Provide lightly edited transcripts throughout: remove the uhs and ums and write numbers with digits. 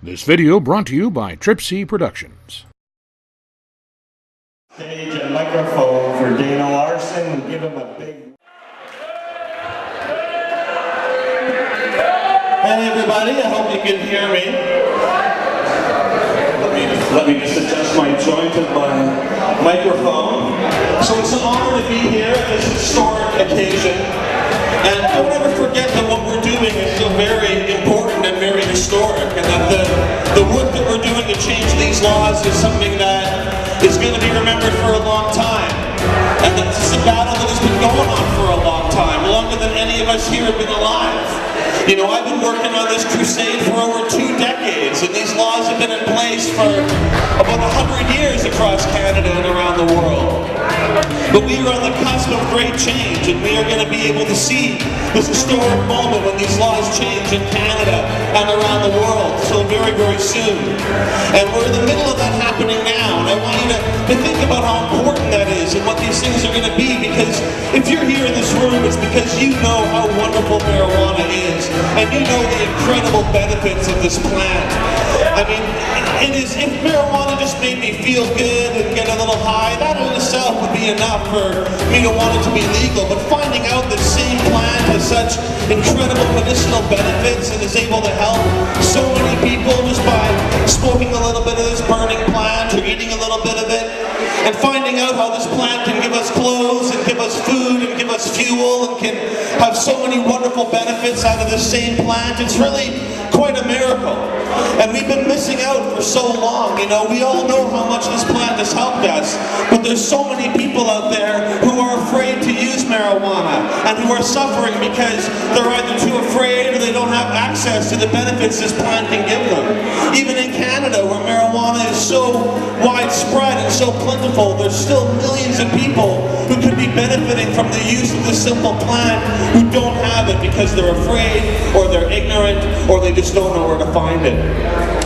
This video brought to you by Trip C Productions. Stage and microphone for Dana Larsen. Give him a big... Hey everybody, I hope you can hear me. Let me just adjust my joint of my microphone. So it's an honor to be here at this historic occasion. And don't ever forget that what we're doing is so very important and very historic, and that the work that we're doing to change these laws is something that is going to be remembered for a long time. And that this is a battle that has been going on for a long time, longer than any of us here have been alive. You know, I've been working on this crusade for over 2 decades, and these laws have been in place for about 100 years across Canada and around the world. But we are on the cusp of great change, and we are going to be able to see this historic moment when these laws change in Canada and around the world so very, very soon. And we're in the middle of that happening now, and I want you to think about how important that is and what these things are going to be, because if you're here in this room, it's because you know how wonderful marijuana is, and you know the incredible benefits of this plant. I mean, it is, if marijuana just made me feel good and get a little high, that in itself would be enough for me to want it to be legal. But finding out the same plant has such incredible medicinal benefits and is able to help so many people just by smoking a little bit of this burning plant or eating a little bit of it, and finding out how this plant can give us clothes and give us food and give us fuel and can have so many wonderful benefits out of this same plant, it's really quite a miracle. And we've been missing out for so long. You know, we all know how much this plant has helped us, but there's so many people out there who are afraid to use marijuana and who are suffering because they're either too afraid or they don't have access to the benefits this plant can give them. Even in Canada, where marijuana is so widespread and so plentiful, there's still millions of people who could be benefiting from the use of this simple plant who don't have it because they're afraid or they're ignorant or they just don't know where to find it.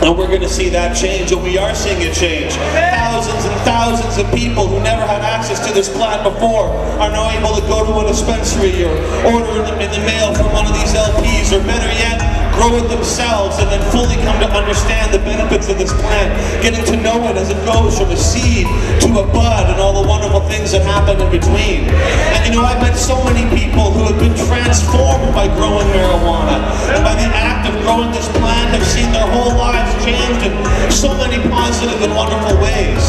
And we're going to see that change, and we are seeing it change. Thousands and thousands of people who never had access to this plant before are now able to go to a dispensary or order them in the mail from one of these LPs, or better yet, grow it themselves and then fully come to understand the benefits of this plant, getting to know it as it goes from a seed to a bud and all the wonderful things that happen in between. And you know, I've met so many people who have been transformed by growing marijuana, and by the act of growing this plant have seen their whole lives changed in so many positive and wonderful ways.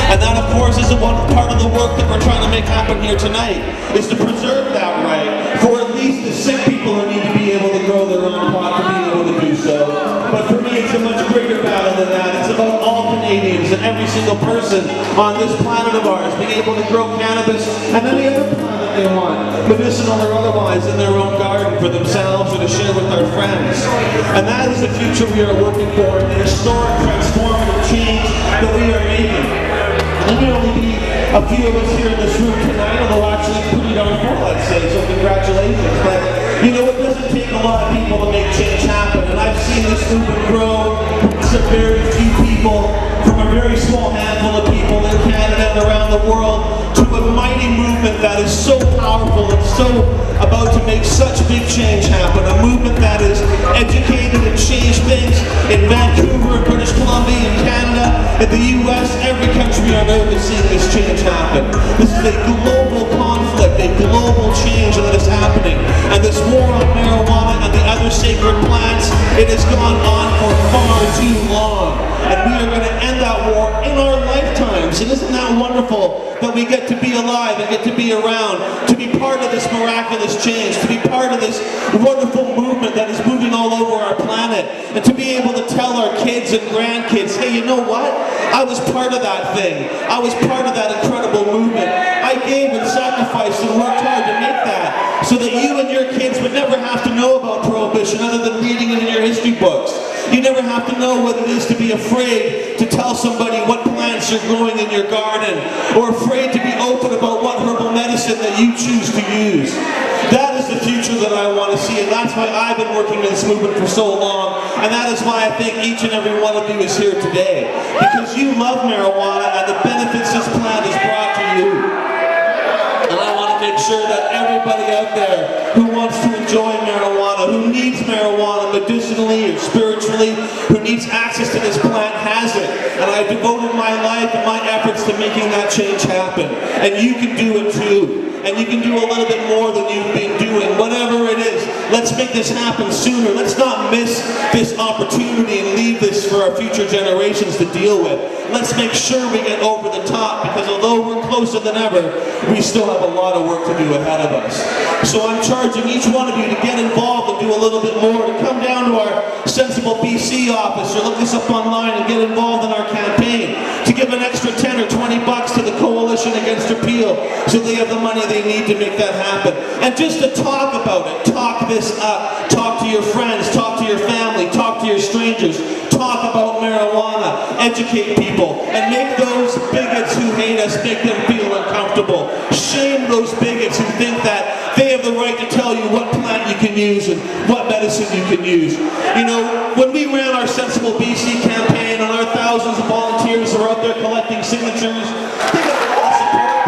And that, of course, is one part of the work that we're trying to make happen here tonight, is to preserve that right for at least the sick people who need to be able to grow their own pot to be able to do so. But for me, it's a much greater battle than that. It's about all Canadians and every single person on this planet of ours being able to grow cannabis and any other plant that they want, medicinal or otherwise, in their own garden for themselves or to share with their friends. And that is the future we are working for, the historic, transformative change that we are making. And there may only be a few of us here in this room tonight, although actually pretty darn full, I'd say, so congratulations. But you know, it doesn't take a lot of people to make change happen, and I've seen this movement grow from some very few people, from a very small handful of people in Canada and around the world, to a mighty movement that is so powerful and so about to make such big change happen. A movement that is educated and changed things in Vancouver, British Columbia, in Canada, in the US, every country on earth is seeing this change happen. This is a global conflict, a global change that is happening. And this war on marijuana and the other sacred plants, it has gone on for far too long. And we are going to end that war in our lifetimes. And isn't that wonderful that we get to be alive and get to be around, to be part of this miraculous change, to be part of this wonderful movement that is moving all over our planet, and to be able to tell our kids and grandkids, hey, you know what? I was part of that thing. I was part of that incredible movement. I gave and sacrificed and worked hard to make that, so that you and your kids would never have to know about prohibition other than reading it in your history books. You never have to know what it is to be afraid to tell somebody what plants you're growing in your garden, or afraid to be open about what herbal medicine that you choose to use. That is the future that I want to see, and that's why I've been working in this movement for so long, and that is why I think each and every one of you is here today. Because you love marijuana and the benefits this plant has brought to you. And I want to make sure that everybody out there who wants to enjoy marijuana marijuana, who needs marijuana medicinally or spiritually, who needs access to this plant has it. And I've devoted my life and my efforts to making that change happen. And you can do it too. And you can do a little bit more than you've been doing, whatever it is. Let's make this happen sooner. Let's not miss this opportunity and leave this for our future generations to deal with. Let's make sure we get over the top, because although we're closer than ever, we still have a lot of work to do ahead of us. So I'm charging each one of you to get involved and do a little bit more, to come down to our Sensible BC office or look us up online and get involved in our campaign, to give an extra 10 or 20 bucks to the Coalition Against Repeal so they have the money they need to make that happen. And just to talk about it, talk this up, talk to your friends, talk to your family, talk to your strangers, talk about marijuana, educate people, and make those bigots who hate us, make them feel uncomfortable. Shame those bigots who think that they have the right to tell you what plant you can use and what medicine you can use. You know, when we ran our Sensible BC campaign and our thousands of volunteers who are out there collecting signatures, they got a lot of support.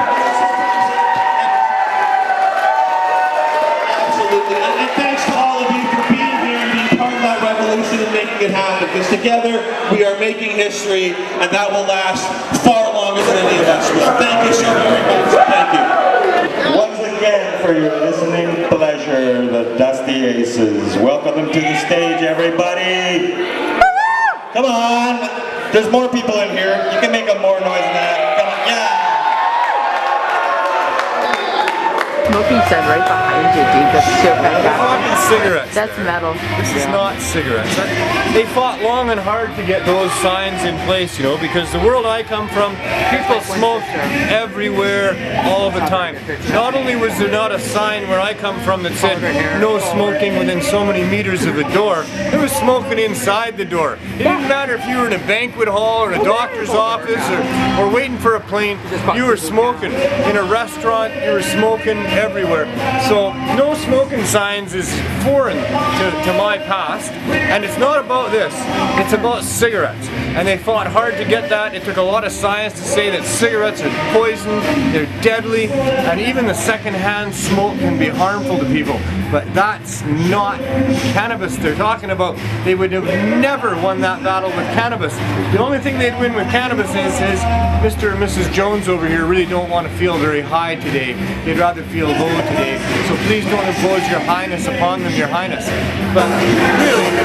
Absolutely. And thanks to all of you for being here and being part of that revolution and making it happen. Because together we are making history, and that will last far longer than any of us will. Thank you so very much. Thank you. Once again, for your listening pleasure, the Dusty Aces. Welcome them to the stage, everybody. Come on. There's more people in here. You can make more noise than that. Come on. Yeah. Smoking said right behind you, dude. That's so fantastic. Cigarettes. That's metal. This is not cigarettes. They fought long and hard to get those signs in place, you know, because the world I come from, people smoke everywhere all the time. Not only was there not a sign where I come from that said no smoking within so many meters of a door, there was smoking inside the door. It didn't matter if you were in a banquet hall or a doctor's office or waiting for a plane, you were smoking. In a restaurant, you were smoking everywhere. So no smoking signs is foreign to my past, and it's not about this, it's about cigarettes. And they fought hard to get that. It took a lot of science to say that cigarettes are poison, they're deadly, and even the secondhand smoke can be harmful to people. But that's not cannabis they're talking about. They would have never won that battle with cannabis. The only thing they'd win with cannabis is Mr. and Mrs. Jones over here really don't want to feel very high today. They'd rather feel low today. So please don't impose your highness upon them, your highness. But really,